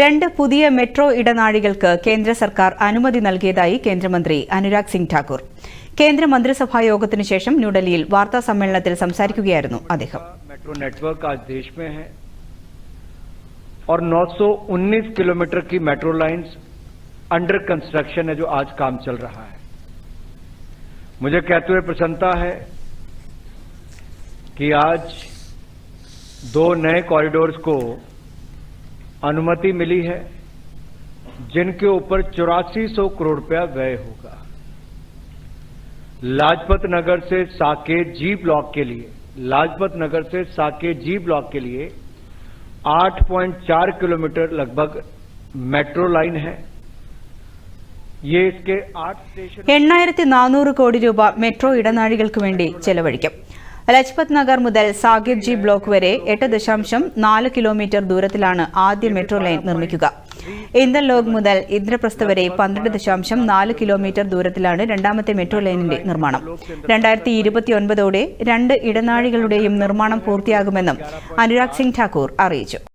രണ്ട് പുതിയ മെട്രോ ഇടനാഴികൾക്ക് കേന്ദ്ര സർക്കാർ അനുമതി നൽകിയതായി കേന്ദ്രമന്ത്രി അനുരാഗ് സിംഗ് ഠാക്കൂർ. കേന്ദ്ര മന്ത്രിസഭാ യോഗത്തിനു ശേഷം ന്യൂഡൽഹിയിൽ വാർത്താ സമ്മേളനത്തിൽ സംസാരിക്കുകയായിരുന്നു അദ്ദേഹം. मेट्रो नेटवर्क आज देश में है और 919 किलोमीटर की मेट्रो लाइंस अंडर कंस्ट्रक्शन है जो आज काम चल रहा है. मुझे कहते हुए प्रसन्नता है कि आज दो नए कॉरिडोर्स को अनुमति मिली है जिनके ऊपर 8400 करोड़ रुपया व्यय होगा. लाजपत नगर से साकेत जी ब्लॉक के लिए 8.4 किलोमीटर लगभग मेट्रो लाइन है. ये इसके 8 स्टेशन 8400 കോടി രൂപ മെട്രോ ഇടനാഴികൾക്ക് വേണ്ടി ചെലവഴിക്കും. ലജ്പത് നഗർ മുതൽ സാകേത് ജി ബ്ലോക്ക് വരെ 8.4 കിലോമീറ്റർ ദൂരത്തിലാണ് ആദ്യ മെട്രോ ലൈൻ നിർമ്മിക്കുക. ഇന്ദർലോക് മുതൽ ഇന്ദ്രപ്രസ്ഥ വരെ 12.4 കിലോമീറ്റർ ദൂരത്തിലാണ് രണ്ടാമത്തെ മെട്രോ ലൈനിന്റെ നിർമ്മാണം. 2029ഓടെ രണ്ട് ഇടനാഴികളുടെയും നിർമ്മാണം പൂർത്തിയാകുമെന്നും അനുരാഗ് സിംഗ് ഠാക്കൂർ അറിയിച്ചു.